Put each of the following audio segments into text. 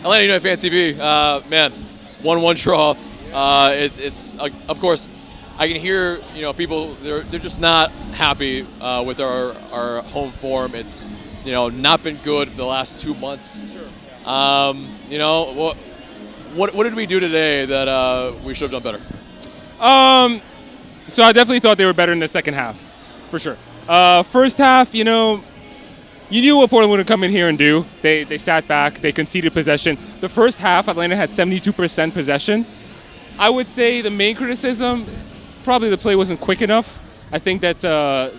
Atlanta United Fan TV, man, 1-1 draw. It's of course, I can hear people they're just not happy with our home form. It's not been good the last 2 months. Sure. What did we do today that we should have done better? So I definitely thought they were better in the second half, for sure. First half, you knew what Portland would come in here and do. They sat back. They conceded possession. The first half, Atlanta had 72% possession. I would say the main criticism, probably the play wasn't quick enough. I think that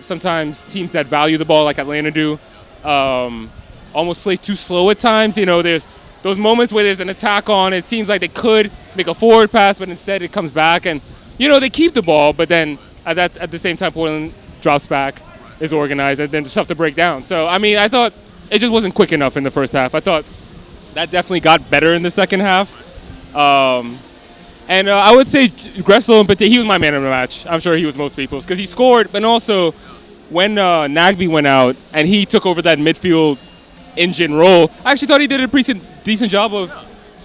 sometimes teams that value the ball like Atlanta do almost play too slow at times. There's those moments where there's an attack on. It seems like they could make a forward pass, but instead it comes back. And, they keep the ball, but then at the same time, Portland drops back, is organized, and then it's tough to break down. So, I thought it just wasn't quick enough in the first half. I thought that definitely got better in the second half. And I would say Gressel in particular, he was my man of the match. I'm sure he was most people's because he scored, but also when Nagby went out and he took over that midfield engine role, I actually thought he did a pretty decent job of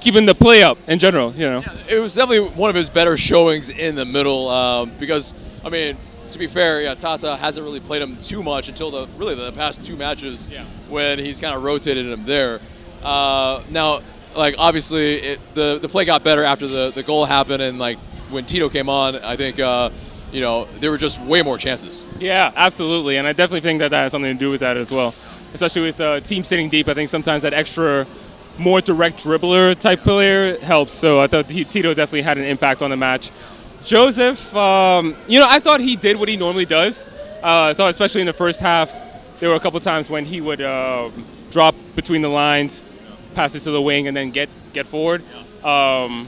keeping the play up in general. Yeah, it was definitely one of his better showings in the middle because, to be fair, Tata hasn't really played him too much until the past two matches when he's kind of rotated him there. Now, obviously, the play got better after the goal happened, and when Tito came on, I think there were just way more chances. Yeah, absolutely, and I definitely think that has something to do with that as well, especially with team sitting deep. I think sometimes that extra, more direct dribbler type player helps. So I thought Tito definitely had an impact on the match. Joseph, I thought he did what he normally does. I thought especially in the first half, there were a couple times when he would drop between the lines, pass it to the wing, and then get forward. But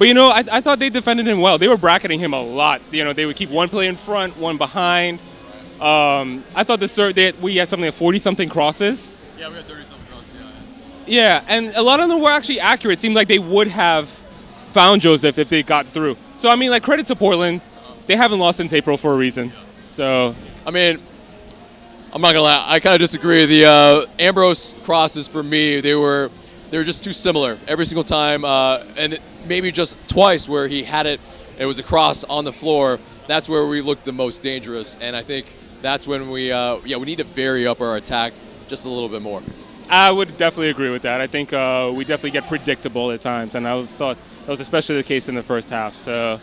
I thought they defended him well. They were bracketing him a lot. They would keep one play in front, one behind. I thought we had something like 40-something crosses. Yeah, we had 30-something crosses. Yeah, and a lot of them were actually accurate. It seemed like they would have found Joseph if they got through. So, credit to Portland. They haven't lost since April for a reason. So, I'm not going to lie. I kind of disagree. The Ambrose crosses, for me, they were just too similar every single time. And maybe just twice where he had it was a cross on the floor. That's where we looked the most dangerous. And I think that's when we need to vary up our attack just a little bit more. I would definitely agree with that. I think we definitely get predictable at times, and I thought that was especially the case in the first half. So,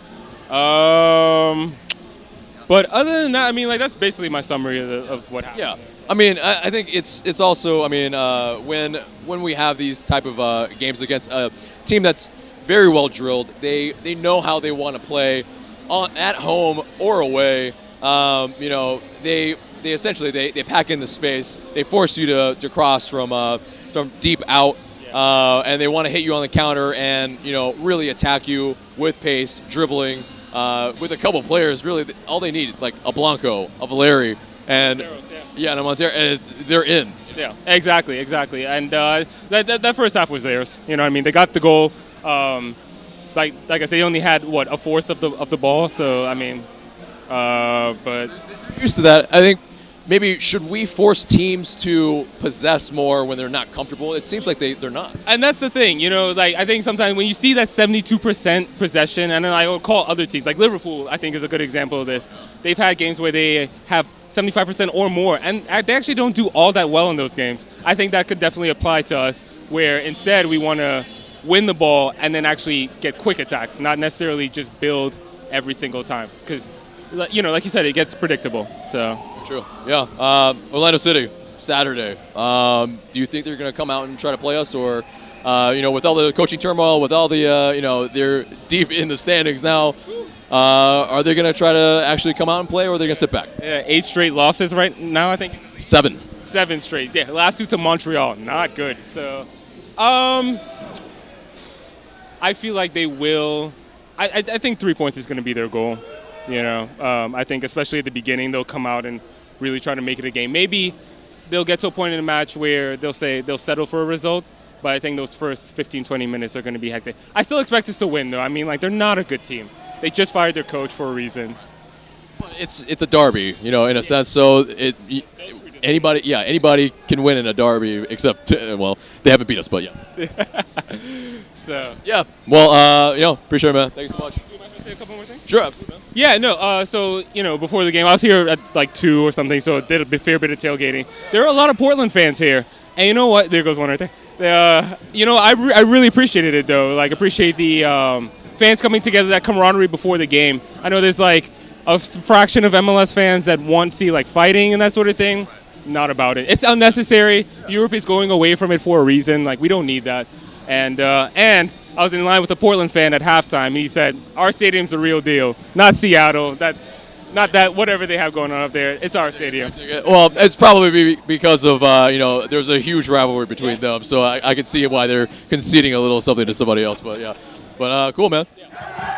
but other than that, that's basically my summary of what happened. Yeah, I think it's also when we have these type of games against a team that's very well drilled, they know how they want to play at home or away. They essentially they pack in the space. They force you to cross from deep out, and they want to hit you on the counter and really attack you with pace, dribbling. With a couple players, really all they need is a Blanco, a Valeri, and and a Montero, and they're in. Yeah, exactly, and that first half was theirs. They got the goal. Like I said, they only had a fourth of the ball. So but used to that. I think maybe should we force teams to possess more when they're not comfortable? It seems like they're not. And that's the thing, I think sometimes when you see that 72% possession, and then I will call other teams, like Liverpool, I think is a good example of this. They've had games where they have 75% or more, and they actually don't do all that well in those games. I think that could definitely apply to us, where instead we want to win the ball and then actually get quick attacks, not necessarily just build every single time. Because, like you said, it gets predictable. So true. Yeah. Orlando City, Saturday. Do you think they're going to come out and try to play us, or with all the coaching turmoil, with all the they're deep in the standings now, are they going to try to actually come out and play, or are they going to sit back? 8 straight losses right now, I think. 7 straight. Yeah, last 2 to Montreal, not good. So, I feel like they will. I think 3 points is going to be their goal. I think especially at the beginning they'll come out and really try to make it a game. Maybe they'll get to a point in the match where they'll say they'll settle for a result, but I think those first 15, 20 minutes are going to be hectic. I still expect us to win, though. They're not a good team. They just fired their coach for a reason. It's a derby, in a sense. So anybody can win in a derby except well, they haven't beat us, but yeah. So Yeah. Well, appreciate it, man. Thank you so much. Do you mind if I say a couple more things? Sure, absolutely, man. Yeah, no. So before the game, I was here at like 2 or something, so I did a fair bit of tailgating. There are a lot of Portland fans here, and you know what? There goes one right there. I really appreciated it though. Like, appreciate the fans coming together, that camaraderie before the game. I know there's like a fraction of MLS fans that want to see like fighting and that sort of thing. Not about it. It's unnecessary. Europe is going away from it for a reason. Like, we don't need that. And I was in line with a Portland fan at halftime. He said, "Our stadium's the real deal, not Seattle. Not that whatever they have going on up there. It's our stadium." Well, it's probably because of there's a huge rivalry between them, so I can see why they're conceding a little something to somebody else. But yeah, cool, man. Yeah.